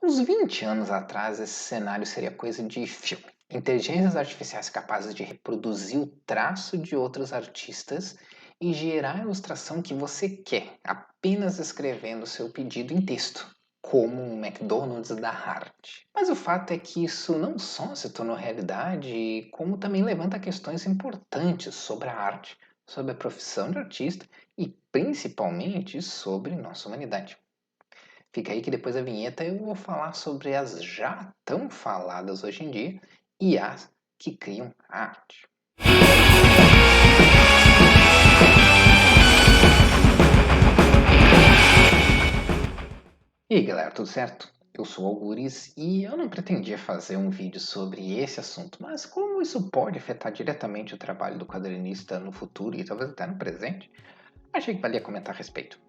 Uns 20 anos atrás, esse cenário seria coisa de filme. Inteligências artificiais capazes de reproduzir o traço de outros artistas e gerar a ilustração que você quer, apenas escrevendo seu pedido em texto, como um McDonald's da arte. Mas o fato é que isso não só se tornou realidade, como também levanta questões importantes sobre a arte, sobre a profissão de artista e principalmente sobre nossa humanidade. Fica aí que depois da vinheta eu vou falar sobre as já tão faladas hoje em dia IAs que criam arte. E aí galera, tudo certo? Eu sou o Algures e eu não pretendia fazer um vídeo sobre esse assunto, mas como isso pode afetar diretamente o trabalho do quadrinista no futuro e talvez até no presente, achei que valia comentar a respeito.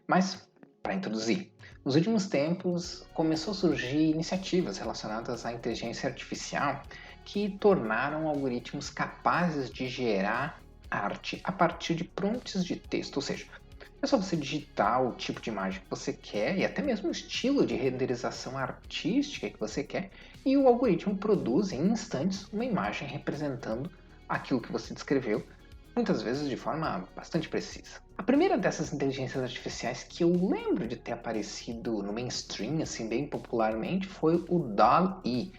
Mas, para introduzir, nos últimos tempos começou a surgir iniciativas relacionadas à inteligência artificial que tornaram algoritmos capazes de gerar arte a partir de prompts de texto, ou seja, é só você digitar o tipo de imagem que você quer e até mesmo o estilo de renderização artística que você quer e o algoritmo produz em instantes uma imagem representando aquilo que você descreveu, muitas vezes de forma bastante precisa. A primeira dessas inteligências artificiais que eu lembro de ter aparecido no mainstream, assim, bem popularmente, foi o DALL-E.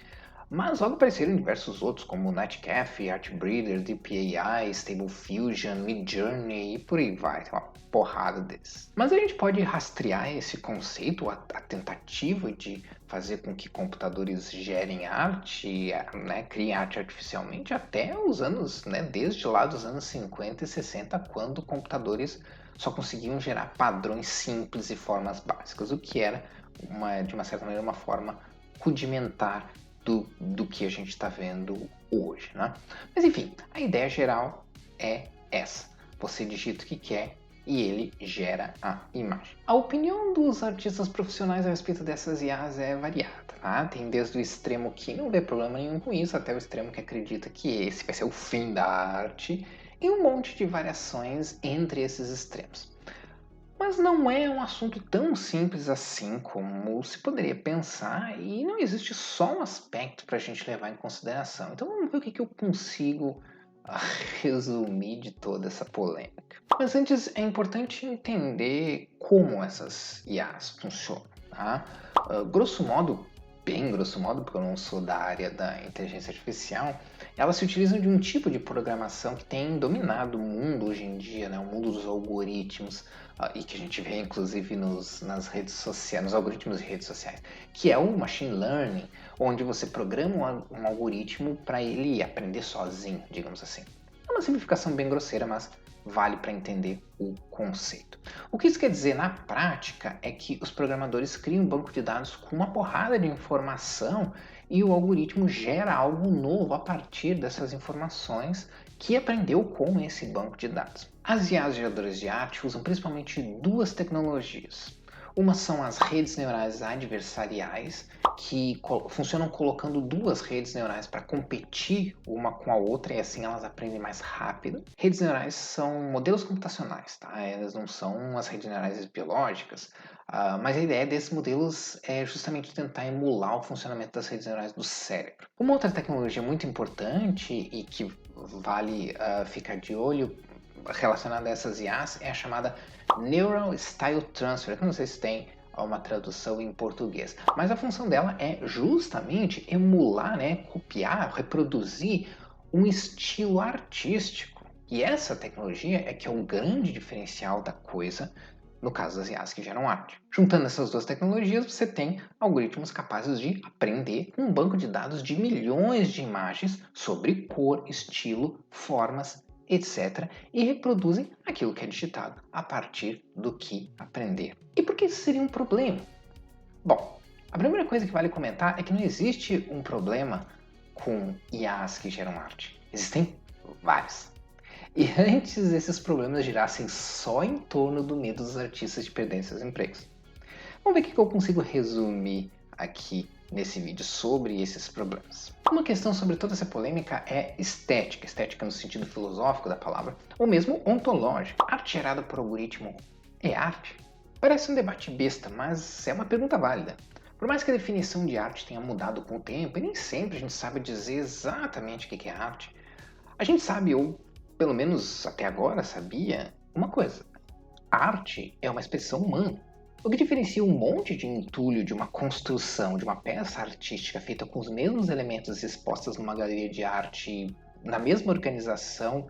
Mas logo apareceram diversos outros, como Nightcafe, Artbreeder, DeepAI, Stable Diffusion, Midjourney e por aí vai, tem uma porrada desses. Mas a gente pode rastrear esse conceito, a tentativa de fazer com que computadores gerem arte, né, criem arte artificialmente, até os anos, né, desde lá dos anos 50 e 60, quando computadores só conseguiam gerar padrões simples e formas básicas, o que era, de uma certa maneira, uma forma rudimentar do que a gente está vendo hoje, né? Mas enfim, a ideia geral é essa. Você digita o que quer e ele gera a imagem. A opinião dos artistas profissionais a respeito dessas IAs é variada, tá? Tem desde o extremo que não vê problema nenhum com isso, até o extremo que acredita que esse vai ser o fim da arte, e um monte de variações entre esses extremos. Mas não é um assunto tão simples assim como se poderia pensar, e não existe só um aspecto para a gente levar em consideração. Então vamos ver o que eu consigo resumir de toda essa polêmica. Mas antes é importante entender como essas IAs funcionam. Tá? Grosso modo, bem grosso modo, porque eu não sou da área da inteligência artificial, elas se utilizam de um tipo de programação que tem dominado o mundo hoje em dia, né? O mundo dos algoritmos, e que a gente vê inclusive nas redes sociais, nos algoritmos de redes sociais, que é o machine learning, onde você programa um algoritmo para ele aprender sozinho, digamos assim. É uma simplificação bem grosseira, mas vale para entender o conceito. O que isso quer dizer na prática é que os programadores criam um banco de dados com uma porrada de informação e o algoritmo gera algo novo a partir dessas informações que aprendeu com esse banco de dados. As IAs geradoras de arte usam principalmente duas tecnologias. Uma são as redes neurais adversariais, que funcionam colocando duas redes neurais para competir uma com a outra e assim elas aprendem mais rápido. Redes neurais são modelos computacionais, tá? Elas não são as redes neurais biológicas, mas a ideia desses modelos é justamente tentar emular o funcionamento das redes neurais do cérebro. Uma outra tecnologia muito importante e que vale ficar de olho relacionada a essas IAs é a chamada Neural Style Transfer, que eu não sei se tem uma tradução em português, mas a função dela é justamente emular, né, copiar, reproduzir um estilo artístico. E essa tecnologia é que é o grande diferencial da coisa no caso das IAs que geram arte. Juntando essas duas tecnologias, você tem algoritmos capazes de aprender um banco de dados de milhões de imagens sobre cor, estilo, formas, etc. e reproduzem aquilo que é digitado a partir do que aprender. E por que isso seria um problema? Bom, a primeira coisa que vale comentar é que não existe um problema com IAs que geram arte. Existem vários. E antes esses problemas girassem só em torno do medo dos artistas de perderem seus empregos. Vamos ver o que eu consigo resumir aqui nesse vídeo sobre esses problemas. Uma questão sobre toda essa polêmica é estética, estética no sentido filosófico da palavra, ou mesmo ontológica. Arte gerada por algoritmo é arte? Parece um debate besta, mas é uma pergunta válida. Por mais que a definição de arte tenha mudado com o tempo, e nem sempre a gente sabe dizer exatamente o que é arte, a gente sabe, ou pelo menos até agora sabia, uma coisa: a arte é uma expressão humana. O que diferencia um monte de entulho de uma construção, de uma peça artística feita com os mesmos elementos expostos numa galeria de arte na mesma organização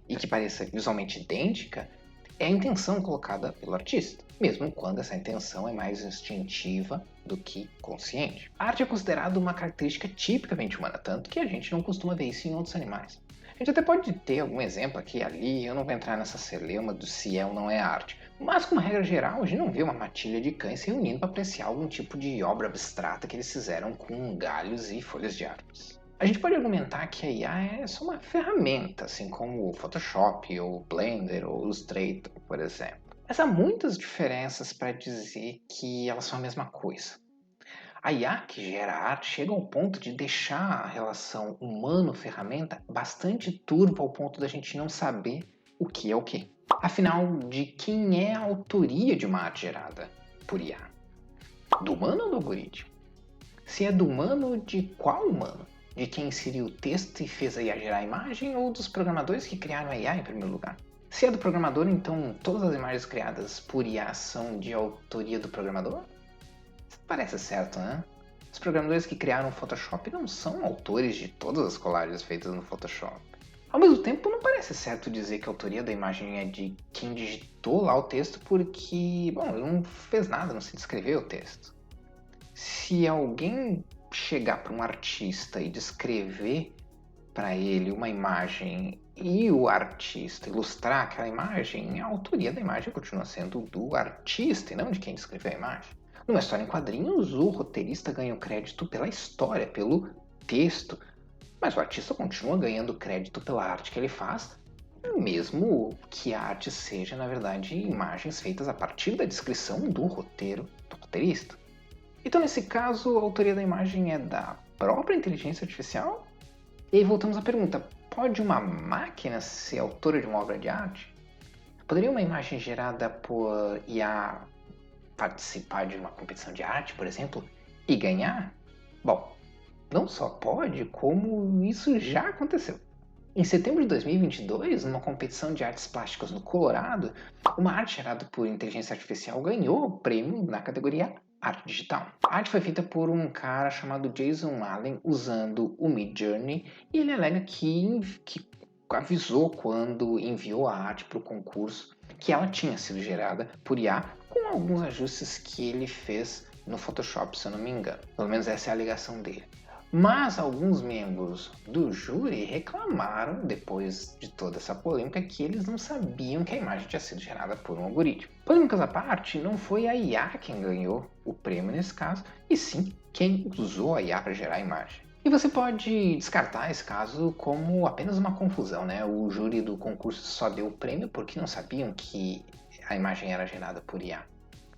e que pareça visualmente idêntica, é a intenção colocada pelo artista, mesmo quando essa intenção é mais instintiva do que consciente. A arte é considerada uma característica tipicamente humana, tanto que a gente não costuma ver isso em outros animais. A gente até pode ter algum exemplo aqui e ali, eu não vou entrar nessa celeuma do se é ou não é arte, mas como regra geral, a gente não vê uma matilha de cães se reunindo para apreciar algum tipo de obra abstrata que eles fizeram com galhos e folhas de árvores. A gente pode argumentar que a IA é só uma ferramenta, assim como o Photoshop, ou o Blender, ou o Illustrator, por exemplo. Mas há muitas diferenças para dizer que elas são a mesma coisa. A IA que gera arte chega ao ponto de deixar a relação humano-ferramenta bastante turva ao ponto da gente não saber o que é o que. Afinal, de quem é a autoria de uma arte gerada por IA? Do humano ou do algoritmo? Se é do humano, de qual humano? De quem inseriu o texto e fez a IA gerar a imagem ou dos programadores que criaram a IA em primeiro lugar? Se é do programador, então todas as imagens criadas por IA são de autoria do programador? Isso parece certo, né? Os programadores que criaram o Photoshop não são autores de todas as colagens feitas no Photoshop. Ao mesmo tempo, não parece certo dizer que a autoria da imagem é de quem digitou lá o texto porque, bom, ele não fez nada, não se descreveu o texto. Se alguém chegar para um artista e descrever para ele uma imagem e o artista ilustrar aquela imagem, a autoria da imagem continua sendo do artista e não de quem descreveu a imagem. Numa história em quadrinhos, o roteirista ganha o crédito pela história, pelo texto, mas o artista continua ganhando crédito pela arte que ele faz, mesmo que a arte seja, na verdade, imagens feitas a partir da descrição do roteiro do roteirista. Então, nesse caso, a autoria da imagem é da própria inteligência artificial? E aí voltamos à pergunta: pode uma máquina ser autora de uma obra de arte? Poderia uma imagem gerada por IA participar de uma competição de arte, por exemplo, e ganhar? Bom, não só pode, como isso já aconteceu. Em setembro de 2022, numa competição de artes plásticas no Colorado, uma arte gerada por inteligência artificial ganhou o prêmio na categoria Arte Digital. A arte foi feita por um cara chamado Jason Allen usando o Midjourney e ele alega que avisou quando enviou a arte para o concurso que ela tinha sido gerada por IA com alguns ajustes que ele fez no Photoshop, se eu não me engano. Pelo menos essa é a alegação dele. Mas alguns membros do júri reclamaram, depois de toda essa polêmica, que eles não sabiam que a imagem tinha sido gerada por um algoritmo. Polêmicas à parte, não foi a IA quem ganhou o prêmio nesse caso, e sim quem usou a IA para gerar a imagem. E você pode descartar esse caso como apenas uma confusão, né? O júri do concurso só deu o prêmio porque não sabiam que a imagem era gerada por IA.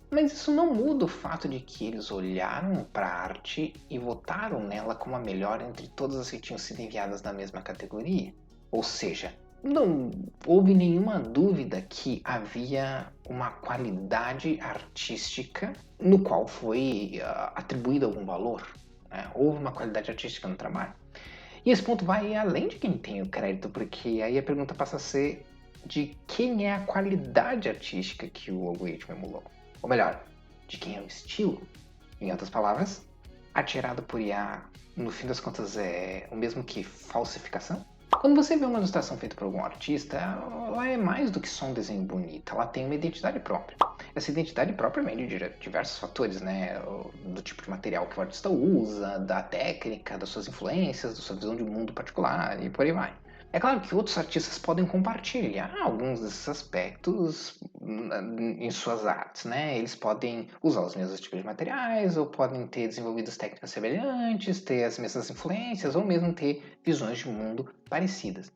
Mas isso não muda o fato de que eles olharam para a arte e votaram nela como a melhor entre todas as que tinham sido enviadas na mesma categoria. Ou seja, não houve nenhuma dúvida que havia uma qualidade artística no qual foi atribuído algum valor. Né? Houve uma qualidade artística no trabalho. E esse ponto vai além de quem tem o crédito, porque aí a pergunta passa a ser de quem é a qualidade artística que o algoritmo emulou. Ou melhor, de quem é o estilo. Em outras palavras, arte gerada por IA, no fim das contas, é o mesmo que falsificação? Quando você vê uma ilustração feita por algum artista, ela é mais do que só um desenho bonito, ela tem uma identidade própria. Essa identidade própria vem de diversos fatores, né? Do tipo de material que o artista usa, da técnica, das suas influências, da sua visão de mundo particular e por aí vai. É claro que outros artistas podem compartilhar alguns desses aspectos em suas artes, né? Eles podem usar os mesmos tipos de materiais, ou podem ter desenvolvido técnicas semelhantes, ter as mesmas influências, ou mesmo ter visões de mundo parecidas.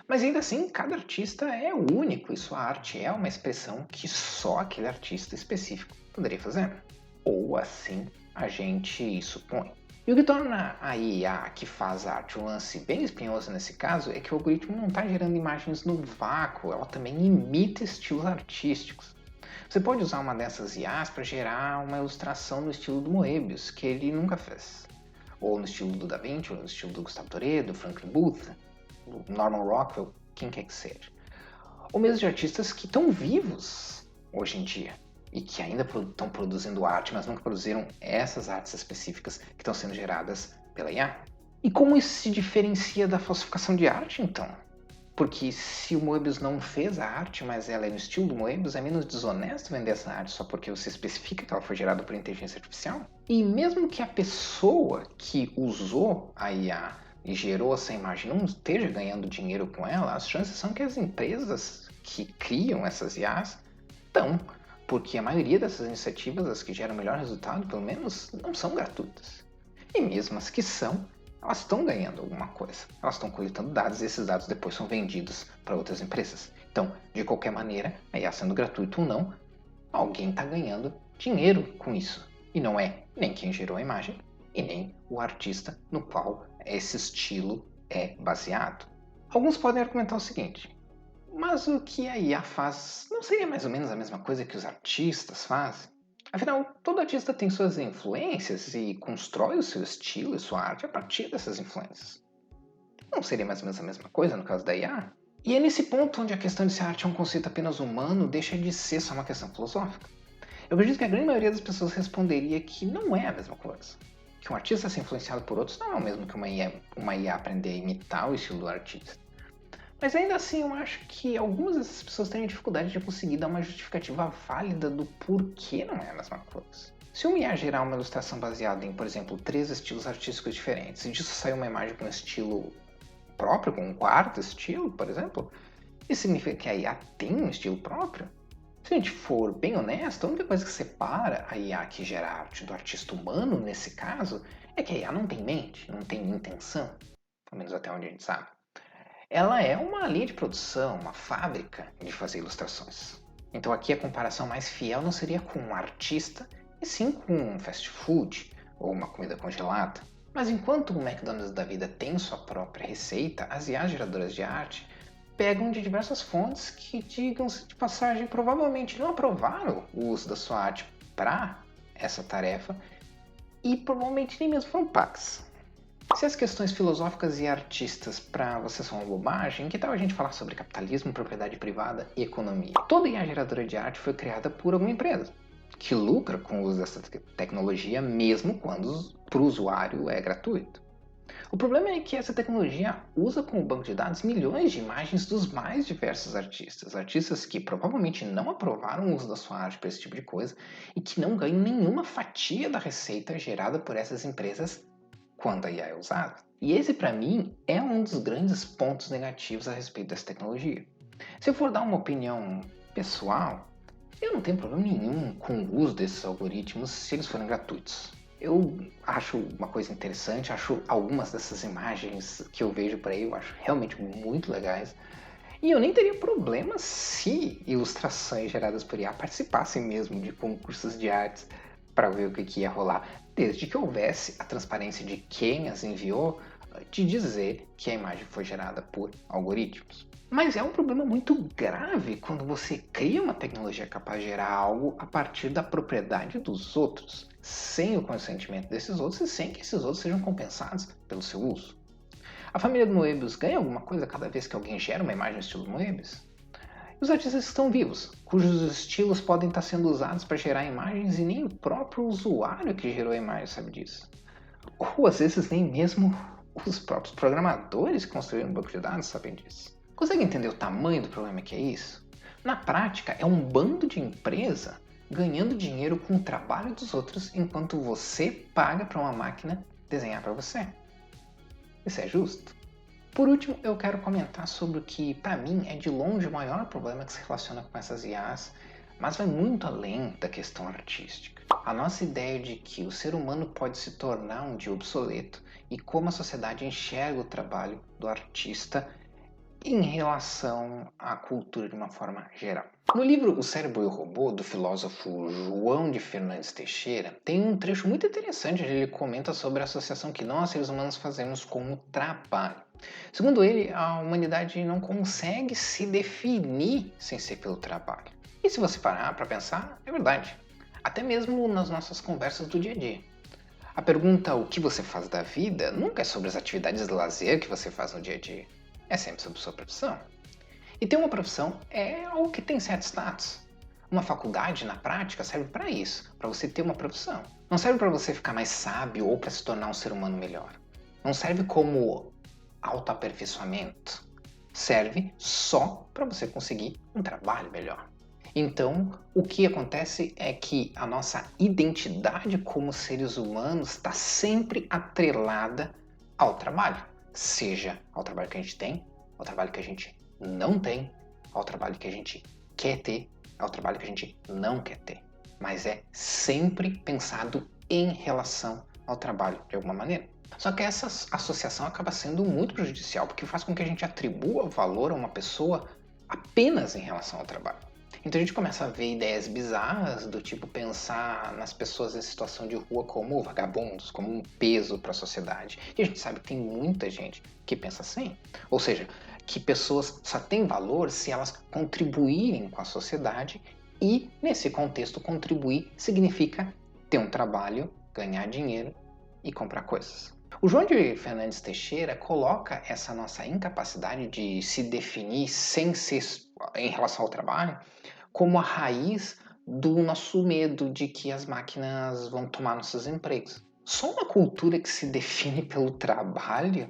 Mas ainda assim, cada artista é único e sua arte é uma expressão que só aquele artista específico poderia fazer. Ou assim a gente supõe. E o que torna a IA que faz arte um lance bem espinhoso nesse caso é que o algoritmo não está gerando imagens no vácuo, ela também imita estilos artísticos. Você pode usar uma dessas IAs para gerar uma ilustração no estilo do Moebius, que ele nunca fez. Ou no estilo do Da Vinci, ou no estilo do Gustavo Doré, do Franklin Booth, do Norman Rockwell, quem quer que seja. Ou mesmo de artistas que estão vivos hoje em dia e que ainda estão produzindo arte, mas nunca produziram essas artes específicas que estão sendo geradas pela IA. E como isso se diferencia da falsificação de arte, então? Porque se o Moebius não fez a arte, mas ela é no estilo do Moebius, é menos desonesto vender essa arte só porque você especifica que ela foi gerada por inteligência artificial? E mesmo que a pessoa que usou a IA e gerou essa imagem não esteja ganhando dinheiro com ela, as chances são que as empresas que criam essas IAs estão, porque a maioria dessas iniciativas, as que geram melhor resultado, pelo menos, não são gratuitas. E mesmo as que são, elas estão ganhando alguma coisa. Elas estão coletando dados e esses dados depois são vendidos para outras empresas. Então, de qualquer maneira, a IA sendo gratuito ou não, alguém está ganhando dinheiro com isso. E não é nem quem gerou a imagem e nem o artista no qual esse estilo é baseado. Alguns podem argumentar o seguinte: mas o que a IA faz não seria mais ou menos a mesma coisa que os artistas fazem? Afinal, todo artista tem suas influências e constrói o seu estilo e sua arte a partir dessas influências. Não seria mais ou menos a mesma coisa no caso da IA? E é nesse ponto onde a questão de se a arte é um conceito apenas humano deixa de ser só uma questão filosófica. Eu acredito que a grande maioria das pessoas responderia que não é a mesma coisa. Que um artista ser influenciado por outros não é o mesmo que uma IA aprender a imitar o estilo do artista. Mas ainda assim, eu acho que algumas dessas pessoas têm dificuldade de conseguir dar uma justificativa válida do porquê não é a mesma coisa. Se uma IA gerar uma ilustração baseada em, por exemplo, 3 estilos artísticos diferentes, e disso sair uma imagem com um estilo próprio, com um quarto estilo, por exemplo, isso significa que a IA tem um estilo próprio? Se a gente for bem honesto, a única coisa que separa a IA que gera arte do artista humano, nesse caso, é que a IA não tem mente, não tem intenção, pelo menos até onde a gente sabe. Ela é uma linha de produção, uma fábrica de fazer ilustrações. Então aqui a comparação mais fiel não seria com um artista, e sim com um fast food ou uma comida congelada. Mas enquanto o McDonald's da vida tem sua própria receita, as IAs geradoras de arte pegam de diversas fontes que, digam-se de passagem, provavelmente não aprovaram o uso da sua arte para essa tarefa e provavelmente nem mesmo foram pagas. Se as questões filosóficas e artistas para você são uma bobagem, que tal a gente falar sobre capitalismo, propriedade privada e economia? Toda IA geradora de arte foi criada por alguma empresa que lucra com o uso dessa tecnologia, mesmo quando para o usuário é gratuito. O problema é que essa tecnologia usa como banco de dados milhões de imagens dos mais diversos artistas. Artistas que provavelmente não aprovaram o uso da sua arte para esse tipo de coisa e que não ganham nenhuma fatia da receita gerada por essas empresas quando a IA é usada. E esse, para mim, é um dos grandes pontos negativos a respeito dessa tecnologia. Se eu for dar uma opinião pessoal, eu não tenho problema nenhum com o uso desses algoritmos se eles forem gratuitos. Eu acho uma coisa interessante, acho algumas dessas imagens que eu vejo por aí, eu acho realmente muito legais. E eu nem teria problema se ilustrações geradas por IA participassem mesmo de concursos de artes para ver o que ia rolar, desde que houvesse a transparência de quem as enviou, de dizer que a imagem foi gerada por algoritmos. Mas é um problema muito grave quando você cria uma tecnologia capaz de gerar algo a partir da propriedade dos outros, sem o consentimento desses outros e sem que esses outros sejam compensados pelo seu uso. A família do Moebius ganha alguma coisa cada vez que alguém gera uma imagem no estilo Moebius? Os artistas estão vivos, cujos estilos podem estar sendo usados para gerar imagens e nem o próprio usuário que gerou a imagem sabe disso. Ou às vezes nem mesmo os próprios programadores que construíram o banco de dados sabem disso. Consegue entender o tamanho do problema que é isso? Na prática, é um bando de empresa ganhando dinheiro com o trabalho dos outros enquanto você paga para uma máquina desenhar para você. Isso é justo? Por último, eu quero comentar sobre o que, para mim, é de longe o maior problema que se relaciona com essas IAs, mas vai muito além da questão artística. A nossa ideia de que o ser humano pode se tornar um dia obsoleto e como a sociedade enxerga o trabalho do artista em relação à cultura de uma forma geral. No livro O Cérebro e o Robô, do filósofo João de Fernandes Teixeira, tem um trecho muito interessante onde ele comenta sobre a associação que nós, seres humanos, fazemos com o trabalho. Segundo ele, a humanidade não consegue se definir sem ser pelo trabalho. E se você parar para pensar, é verdade. Até mesmo nas nossas conversas do dia a dia. A pergunta o que você faz da vida nunca é sobre as atividades de lazer que você faz no dia a dia. É sempre sobre sua profissão. E ter uma profissão é algo que tem certo status. Uma faculdade, na prática, serve para isso, para você ter uma profissão. Não serve para você ficar mais sábio ou para se tornar um ser humano melhor. Não serve como autoaperfeiçoamento. Serve só para você conseguir um trabalho melhor. Então, o que acontece é que a nossa identidade como seres humanos está sempre atrelada ao trabalho. Seja ao trabalho que a gente tem, ao trabalho que a gente não tem, ao trabalho que a gente quer ter, ao trabalho que a gente não quer ter. Mas é sempre pensado em relação ao trabalho, de alguma maneira. Só que essa associação acaba sendo muito prejudicial, porque faz com que a gente atribua valor a uma pessoa apenas em relação ao trabalho. Então a gente começa a ver ideias bizarras, do tipo pensar nas pessoas em situação de rua como vagabundos, como um peso para a sociedade. E a gente sabe que tem muita gente que pensa assim. Ou seja, que pessoas só têm valor se elas contribuírem com a sociedade, e nesse contexto contribuir significa ter um trabalho, ganhar dinheiro e comprar coisas. O João de Fernandes Teixeira coloca essa nossa incapacidade de se definir sem ser em relação ao trabalho como a raiz do nosso medo de que as máquinas vão tomar nossos empregos. Só uma cultura que se define pelo trabalho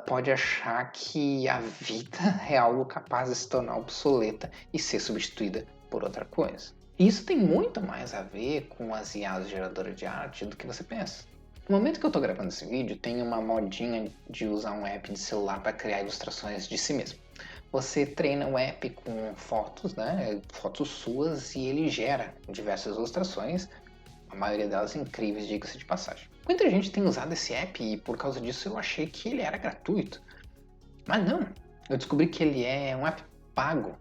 pode achar que a vida é algo capaz de se tornar obsoleta e ser substituída por outra coisa. E isso tem muito mais a ver com as IAs geradoras de arte do que você pensa. No momento que eu estou gravando esse vídeo, tem uma modinha de usar um app de celular para criar ilustrações de si mesmo. Você treina o app com fotos, né? Fotos suas, e ele gera diversas ilustrações, a maioria delas incríveis, diga-se de passagem. Muita gente tem usado esse app e por causa disso eu achei que ele era gratuito. Mas não, eu descobri que ele é um app pago.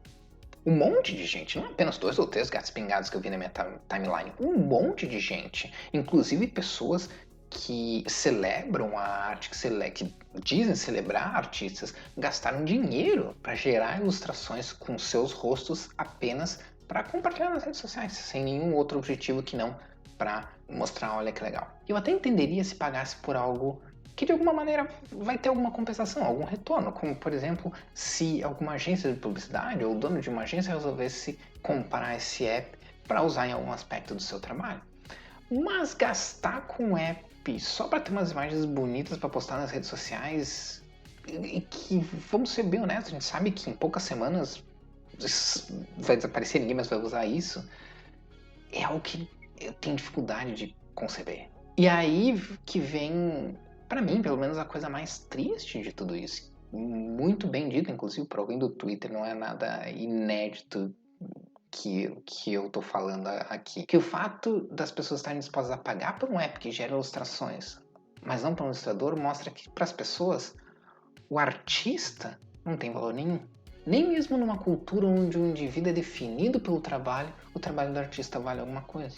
Um monte de gente, não apenas 2 ou 3 gatos pingados que eu vi na minha timeline, um monte de gente, inclusive pessoas que celebram a arte, que dizem celebrar artistas, gastaram dinheiro para gerar ilustrações com seus rostos apenas para compartilhar nas redes sociais, sem nenhum outro objetivo que não para mostrar, olha que legal. Eu até entenderia se pagasse por algo que de alguma maneira vai ter alguma compensação, algum retorno, como por exemplo, se alguma agência de publicidade ou o dono de uma agência resolvesse comprar esse app para usar em algum aspecto do seu trabalho. Mas gastar com app só para ter umas imagens bonitas para postar nas redes sociais, e que, vamos ser bem honestos, a gente sabe que em poucas semanas vai desaparecer, ninguém mais vai usar isso, é algo que eu tenho dificuldade de conceber. E aí que vem, para mim, pelo menos, a coisa mais triste de tudo isso. Muito bem dito, inclusive, por alguém do Twitter, não é nada inédito que eu tô falando aqui. Que o fato das pessoas estarem dispostas a pagar por um app que gera ilustrações, mas não para um ilustrador, mostra que para as pessoas o artista não tem valor nenhum. Nem mesmo numa cultura onde o indivíduo é definido pelo trabalho, o trabalho do artista vale alguma coisa.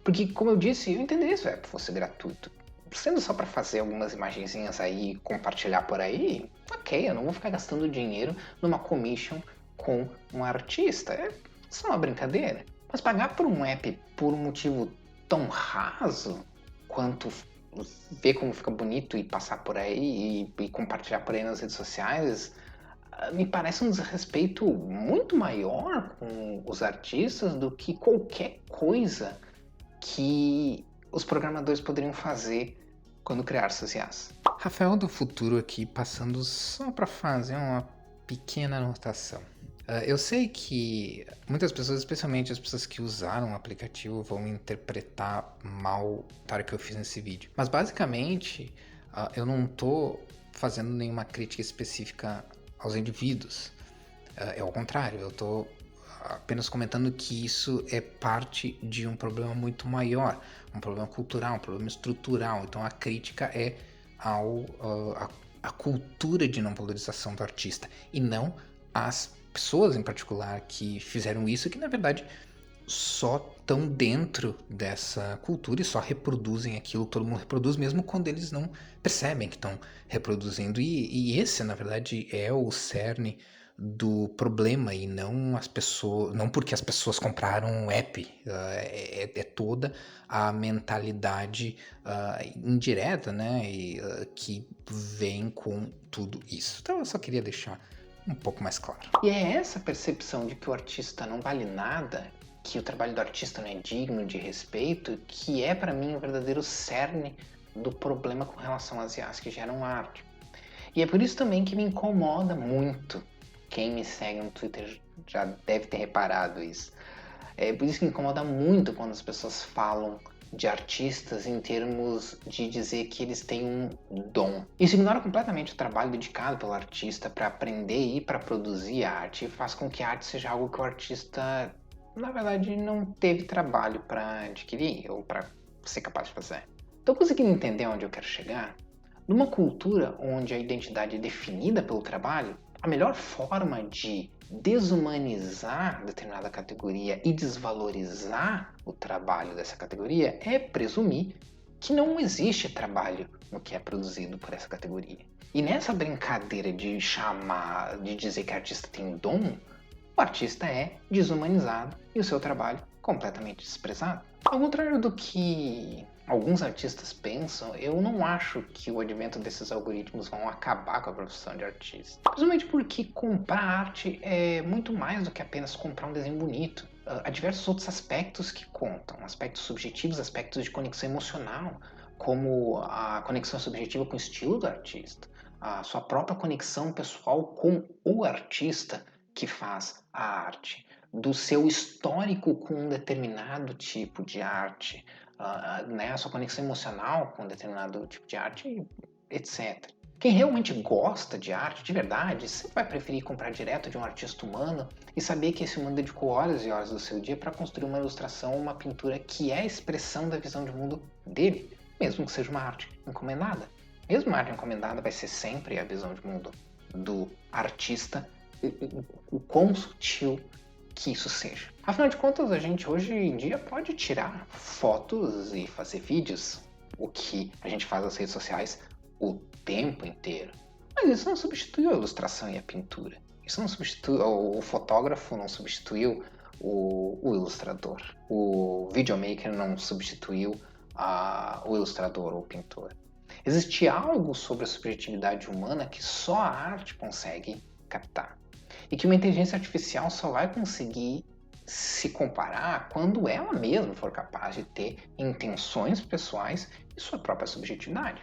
Porque, como eu disse, eu entenderia se o app fosse gratuito. Sendo só para fazer algumas imagenzinhas aí e compartilhar por aí, ok, eu não vou ficar gastando dinheiro numa commission com um artista. É só uma brincadeira. Mas pagar por um app por um motivo tão raso quanto ver como fica bonito e passar por aí e compartilhar por aí nas redes sociais, me parece um desrespeito muito maior com os artistas do que qualquer coisa que os programadores poderiam fazer quando criar essas IAs. Rafael do Futuro aqui, passando só para fazer uma pequena anotação. Eu sei que muitas pessoas, especialmente as pessoas que usaram o aplicativo, vão interpretar mal o comentário que eu fiz nesse vídeo. Mas basicamente, eu não tô fazendo nenhuma crítica específica aos indivíduos. É ao contrário, eu tô apenas comentando que isso é parte de um problema muito maior, um problema cultural, um problema estrutural. Então a crítica é à cultura de não valorização do artista, e não às pessoas em particular que fizeram isso, que na verdade só estão dentro dessa cultura e só reproduzem aquilo que todo mundo reproduz, mesmo quando eles não percebem que estão reproduzindo. E esse, na verdade, é o cerne do problema e não não porque as pessoas compraram um app, é toda a mentalidade indireta, né, que vem com tudo isso. Então eu só queria deixar um pouco mais claro. E é essa percepção de que o artista não vale nada, que o trabalho do artista não é digno de respeito, que é para mim o verdadeiro cerne do problema com relação às IAs que geram arte. E é por isso também que me incomoda muito. Quem me segue no Twitter já deve ter reparado isso. É por isso que me incomoda muito quando as pessoas falam de artistas em termos de dizer que eles têm um dom. Isso ignora completamente o trabalho dedicado pelo artista para aprender e para produzir arte e faz com que a arte seja algo que o artista, na verdade, não teve trabalho para adquirir ou para ser capaz de fazer. Estou conseguindo entender onde eu quero chegar? Numa cultura onde a identidade é definida pelo trabalho, a melhor forma de desumanizar determinada categoria e desvalorizar o trabalho dessa categoria é presumir que não existe trabalho no que é produzido por essa categoria. E nessa brincadeira de de dizer que artista tem dom, o artista é desumanizado e o seu trabalho completamente desprezado. Ao contrário do que alguns artistas pensam, eu não acho que o advento desses algoritmos vão acabar com a profissão de artista. Principalmente porque comprar arte é muito mais do que apenas comprar um desenho bonito. Há diversos outros aspectos que contam, aspectos subjetivos, aspectos de conexão emocional, como a conexão subjetiva com o estilo do artista, a sua própria conexão pessoal com o artista que faz a arte, do seu histórico com um determinado tipo de arte, né, a sua conexão emocional com um determinado tipo de arte, etc. Quem realmente gosta de arte de verdade sempre vai preferir comprar direto de um artista humano e saber que esse humano dedicou horas e horas do seu dia para construir uma ilustração ou uma pintura que é a expressão da visão de mundo dele, mesmo que seja uma arte encomendada. Mesmo uma arte encomendada vai ser sempre a visão de mundo do artista, o quão sutil que isso seja. Afinal de contas, a gente hoje em dia pode tirar fotos e fazer vídeos, o que a gente faz nas redes sociais o tempo inteiro. Mas isso não substituiu a ilustração e a pintura. Isso não substituiu, o fotógrafo não substituiu o ilustrador. O videomaker não substituiu o ilustrador ou o pintor. Existe algo sobre a subjetividade humana que só a arte consegue captar. E que uma inteligência artificial só vai conseguir se comparar quando ela mesma for capaz de ter intenções pessoais e sua própria subjetividade.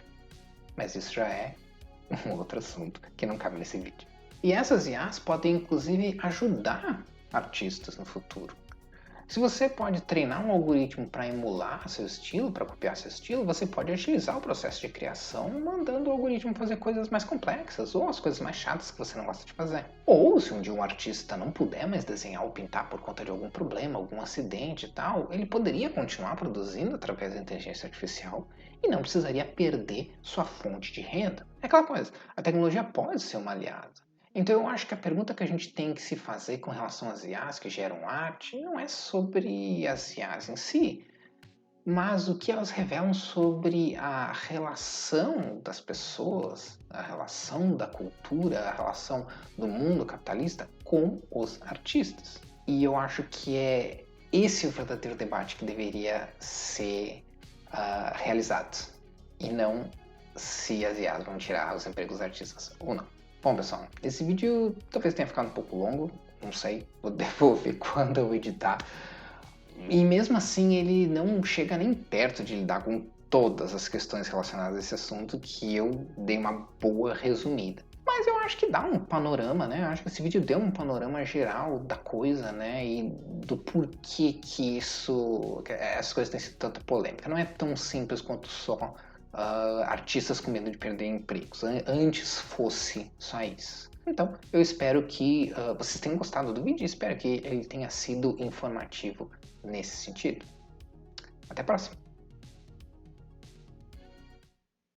Mas isso já é um outro assunto que não cabe nesse vídeo. E essas IAs podem inclusive ajudar artistas no futuro. Se você pode treinar um algoritmo para emular seu estilo, para copiar seu estilo, você pode agilizar o processo de criação mandando o algoritmo fazer coisas mais complexas ou as coisas mais chatas que você não gosta de fazer. Ou se um dia um artista não puder mais desenhar ou pintar por conta de algum problema, algum acidente e tal, ele poderia continuar produzindo através da inteligência artificial e não precisaria perder sua fonte de renda. É aquela coisa, a tecnologia pode ser uma aliada. Então eu acho que a pergunta que a gente tem que se fazer com relação às IAs que geram arte não é sobre as IAs em si, mas o que elas revelam sobre a relação das pessoas, a relação da cultura, a relação do mundo capitalista com os artistas. E eu acho que é esse o verdadeiro debate que deveria ser realizado, e não se as IAs vão tirar os empregos dos artistas ou não. Bom, pessoal, esse vídeo talvez tenha ficado um pouco longo, não sei, vou devolver quando eu editar. E mesmo assim, ele não chega nem perto de lidar com todas as questões relacionadas a esse assunto que eu dei uma boa resumida. Mas eu acho que dá um panorama, né? Eu acho que esse vídeo deu um panorama geral da coisa, né? E do porquê que essas coisas têm sido tanta polêmica. Não é tão simples quanto só artistas com medo de perder empregos. Antes fosse só isso. Então, eu espero que vocês tenham gostado do vídeo e espero que ele tenha sido informativo nesse sentido. Até a próxima!